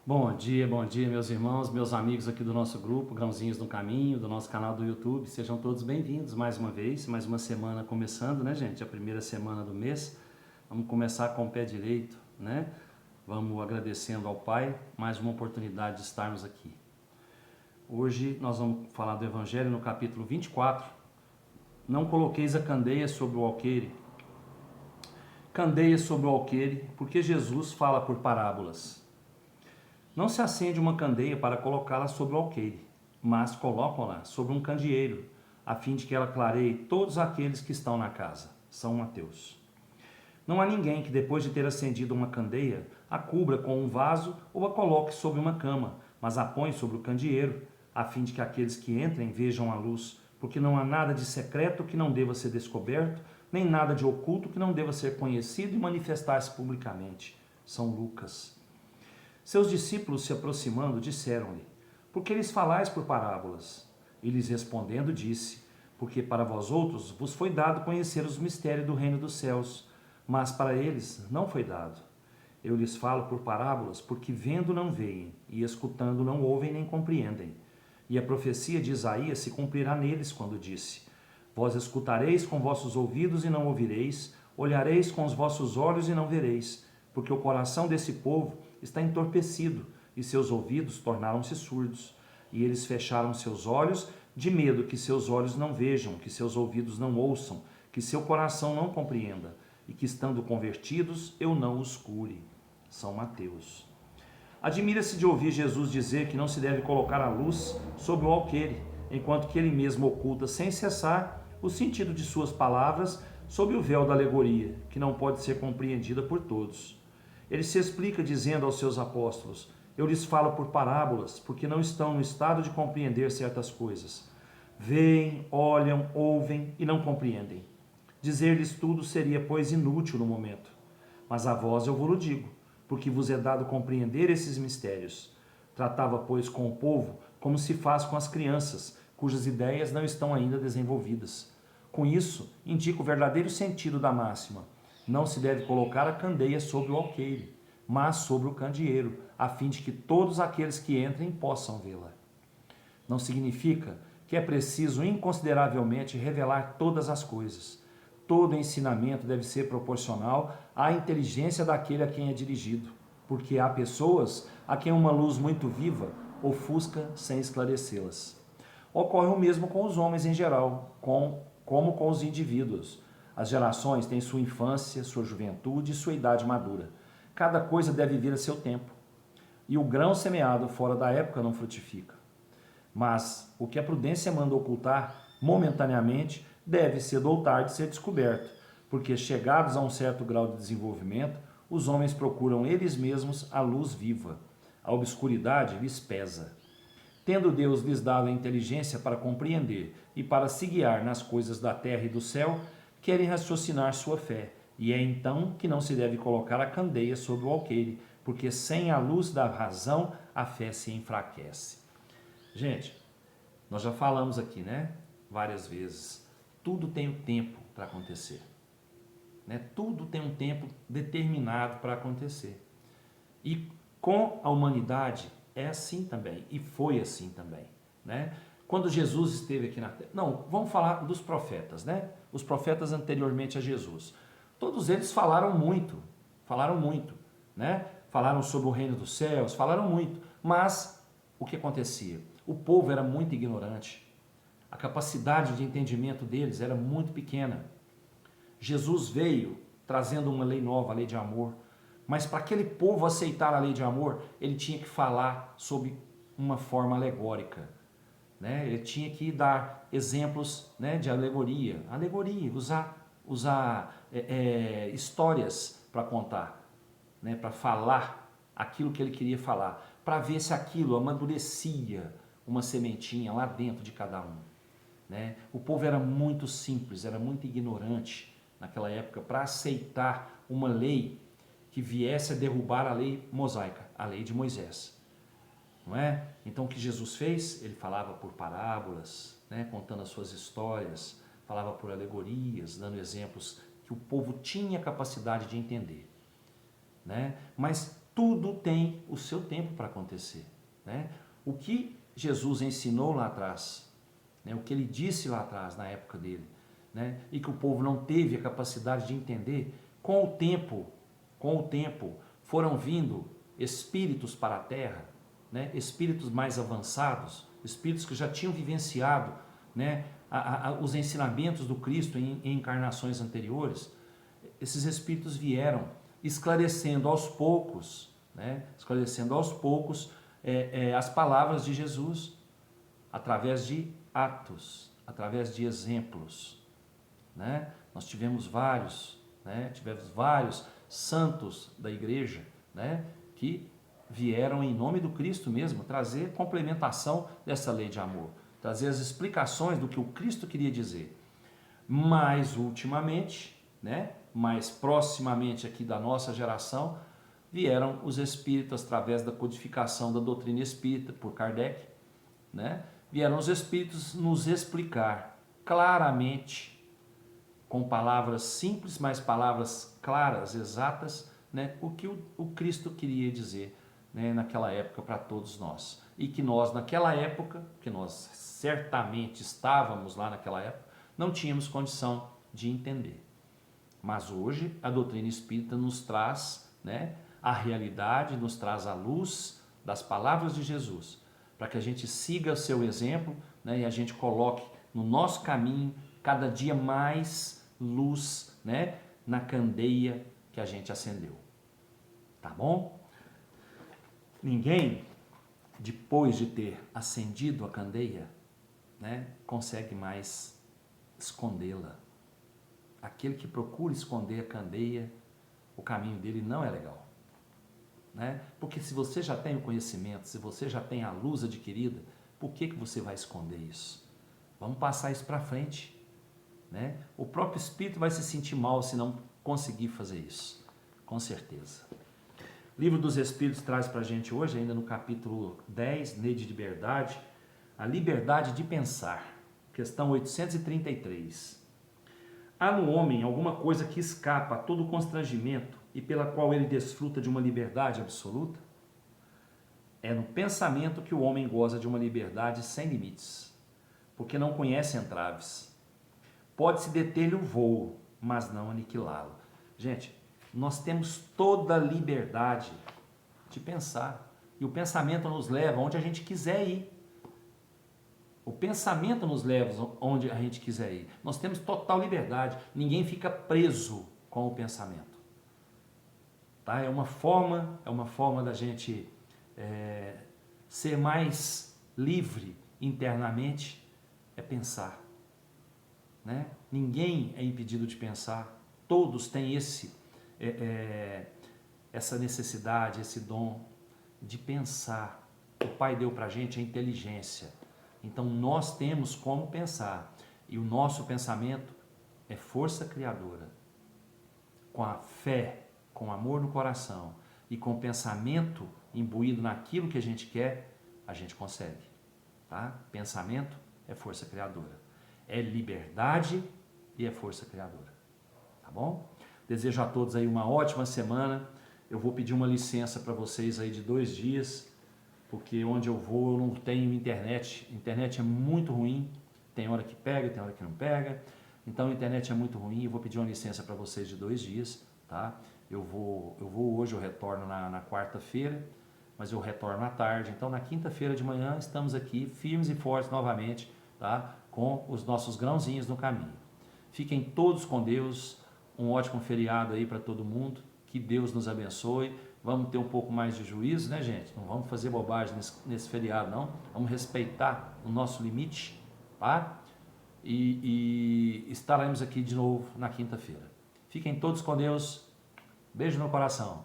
Bom dia, meus irmãos, meus amigos aqui do nosso grupo, Grãozinhos no Caminho, do nosso canal do YouTube. Sejam todos bem-vindos mais uma vez, mais uma semana começando, né, gente? A primeira semana do mês. Vamos começar com o pé direito, né? Vamos agradecendo ao Pai mais uma oportunidade de estarmos aqui. Hoje nós vamos falar do Evangelho no capítulo 24. Não coloqueis a candeia sobre o alqueire. Candeia sobre o alqueire, porque Jesus fala por parábolas. Não se acende uma candeia para colocá-la sobre o alqueire, mas colocam-la sobre um candeeiro, a fim de que ela clareie todos aqueles que estão na casa. São Mateus. Não há ninguém que, depois de ter acendido uma candeia, a cubra com um vaso ou a coloque sobre uma cama, mas a põe sobre o candeeiro, a fim de que aqueles que entrem vejam a luz, porque não há nada de secreto que não deva ser descoberto, nem nada de oculto que não deva ser conhecido e manifestar-se publicamente. São Lucas. Seus discípulos, se aproximando, disseram-lhe: por que lhes falais por parábolas? E lhes respondendo disse: porque para vós outros vos foi dado conhecer os mistérios do reino dos céus, mas para eles não foi dado. Eu lhes falo por parábolas, porque vendo não veem, e escutando não ouvem nem compreendem. E a profecia de Isaías se cumprirá neles quando disse: vós escutareis com vossos ouvidos e não ouvireis, olhareis com os vossos olhos e não vereis, porque o coração desse povo está entorpecido, e seus ouvidos tornaram-se surdos. E eles fecharam seus olhos, de medo que seus olhos não vejam, que seus ouvidos não ouçam, que seu coração não compreenda, e que, estando convertidos, eu não os cure. São Mateus. Admira-se de ouvir Jesus dizer que não se deve colocar a luz sobre o alqueire, enquanto que ele mesmo oculta sem cessar o sentido de suas palavras sob o véu da alegoria, que não pode ser compreendida por todos. Ele se explica dizendo aos seus apóstolos: eu lhes falo por parábolas, porque não estão no estado de compreender certas coisas. Veem, olham, ouvem e não compreendem. Dizer-lhes tudo seria, pois, inútil no momento. Mas a vós eu vos digo, porque vos é dado compreender esses mistérios. Tratava, pois, com o povo como se faz com as crianças, cujas ideias não estão ainda desenvolvidas. Com isso, indica o verdadeiro sentido da máxima: não se deve colocar a candeia sobre o alqueire, mas sobre o candeeiro, a fim de que todos aqueles que entrem possam vê-la. Não significa que é preciso inconsideravelmente revelar todas as coisas. Todo ensinamento deve ser proporcional à inteligência daquele a quem é dirigido, porque há pessoas a quem uma luz muito viva ofusca sem esclarecê-las. Ocorre o mesmo com os homens em geral, como com os indivíduos. As gerações têm sua infância, sua juventude e sua idade madura. Cada coisa deve vir a seu tempo. E o grão semeado fora da época não frutifica. Mas o que a prudência manda ocultar momentaneamente deve cedo ou tarde ser descoberto, porque chegados a um certo grau de desenvolvimento, os homens procuram eles mesmos a luz viva. A obscuridade lhes pesa. Tendo Deus lhes dado a inteligência para compreender e para se guiar nas coisas da terra e do céu, querem raciocinar sua fé, e é então que não se deve colocar a candeia sobre o alqueire, porque sem a luz da razão a fé se enfraquece. Gente, nós já falamos aqui, né? Várias vezes. Tudo tem um tempo para acontecer. Né? Tudo tem um tempo determinado para acontecer. E com a humanidade é assim também, e foi assim também, né? Quando Jesus esteve aqui na terra... Não, vamos falar dos profetas, né? Os profetas anteriormente a Jesus. Todos eles falaram muito, né? Falaram sobre o reino dos céus, falaram muito. Mas o que acontecia? O povo era muito ignorante. A capacidade de entendimento deles era muito pequena. Jesus veio trazendo uma lei nova, a lei de amor. Mas para aquele povo aceitar a lei de amor, ele tinha que falar sob uma forma alegórica. Né? Ele tinha que dar exemplos, né, de alegoria, usar histórias para contar, né, para falar aquilo que ele queria falar, para ver se aquilo amadurecia uma sementinha lá dentro de cada um. Né? O povo era muito simples, era muito ignorante naquela época para aceitar uma lei que viesse a derrubar a lei mosaica, a lei de Moisés. Não é? Então o que Jesus fez? Ele falava por parábolas, né, contando as suas histórias, falava por alegorias, dando exemplos que o povo tinha capacidade de entender. Né? Mas tudo tem o seu tempo para acontecer, né? O que Jesus ensinou lá atrás, né? O que ele disse lá atrás, na época dele, né? E que o povo não teve a capacidade de entender, com o tempo foram vindo espíritos para a terra, né? Espíritos mais avançados, espíritos que já tinham vivenciado, né, os ensinamentos do Cristo em encarnações anteriores. Esses espíritos vieram esclarecendo aos poucos, né, as palavras de Jesus, através de atos, através de exemplos, né? Nós tivemos vários santos da igreja, né, que vieram em nome do Cristo mesmo trazer complementação dessa lei de amor, trazer as explicações do que o Cristo queria dizer. Mais ultimamente, né, mais proximamente aqui da nossa geração, vieram os espíritas através da codificação da doutrina espírita por Kardec, né? Vieram os espíritos nos explicar claramente, com palavras simples, mas palavras claras, exatas, né, o que o Cristo queria dizer, né, naquela época para todos nós. E que nós, naquela época, que nós certamente estávamos lá naquela época, não tínhamos condição de entender. Mas hoje a doutrina espírita nos traz, né, a realidade, nos traz a luz das palavras de Jesus, para que a gente siga o seu exemplo, né, e a gente coloque no nosso caminho cada dia mais luz, né, na candeia que a gente acendeu. Tá bom? Ninguém, depois de ter acendido a candeia, né, consegue mais escondê-la. Aquele que procura esconder a candeia, o caminho dele não é legal, né? Porque se você já tem o conhecimento, se você já tem a luz adquirida, por que você vai esconder isso? Vamos passar isso para frente, né? O próprio espírito vai se sentir mal se não conseguir fazer isso, com certeza. O Livro dos Espíritos traz para a gente hoje, ainda no capítulo 10, Lei de Liberdade, a liberdade de pensar, questão 833. Há no homem alguma coisa que escapa a todo constrangimento e pela qual ele desfruta de uma liberdade absoluta? É no pensamento que o homem goza de uma liberdade sem limites, porque não conhece entraves. Pode-se deter-lhe o voo, mas não aniquilá-lo. Gente, nós temos toda a liberdade de pensar, e o pensamento nos leva onde a gente quiser ir. O pensamento nos leva onde a gente quiser ir. Nós temos total liberdade. Ninguém fica preso com o pensamento. Tá? É uma forma da gente ser mais livre internamente, é pensar, né? Ninguém é impedido de pensar. Todos têm essa necessidade, esse dom de pensar. O Pai deu pra gente a inteligência. Então nós temos como pensar, e o nosso pensamento é força criadora. Com a fé, com amor no coração e com o pensamento imbuído naquilo que a gente quer, a gente consegue. Tá? Pensamento é força criadora, é liberdade e é força criadora. Tá bom? Desejo a todos aí uma ótima semana. Eu vou pedir uma licença para vocês aí de 2 dias, porque onde eu vou eu não tenho internet. A internet é muito ruim, tem hora que pega, tem hora que não pega. Então a internet é muito ruim, eu vou pedir uma licença para vocês de 2 dias, tá? Eu vou hoje, eu retorno na quarta-feira, mas eu retorno à tarde. Então na quinta-feira de manhã estamos aqui firmes e fortes novamente, tá? Com os nossos grãozinhos no caminho. Fiquem todos com Deus, um ótimo feriado aí para todo mundo, que Deus nos abençoe. Vamos ter um pouco mais de juízo, né, gente? Não vamos fazer bobagem nesse feriado, não. Vamos respeitar o nosso limite, tá? E estaremos aqui de novo na quinta-feira. Fiquem todos com Deus. Beijo no coração.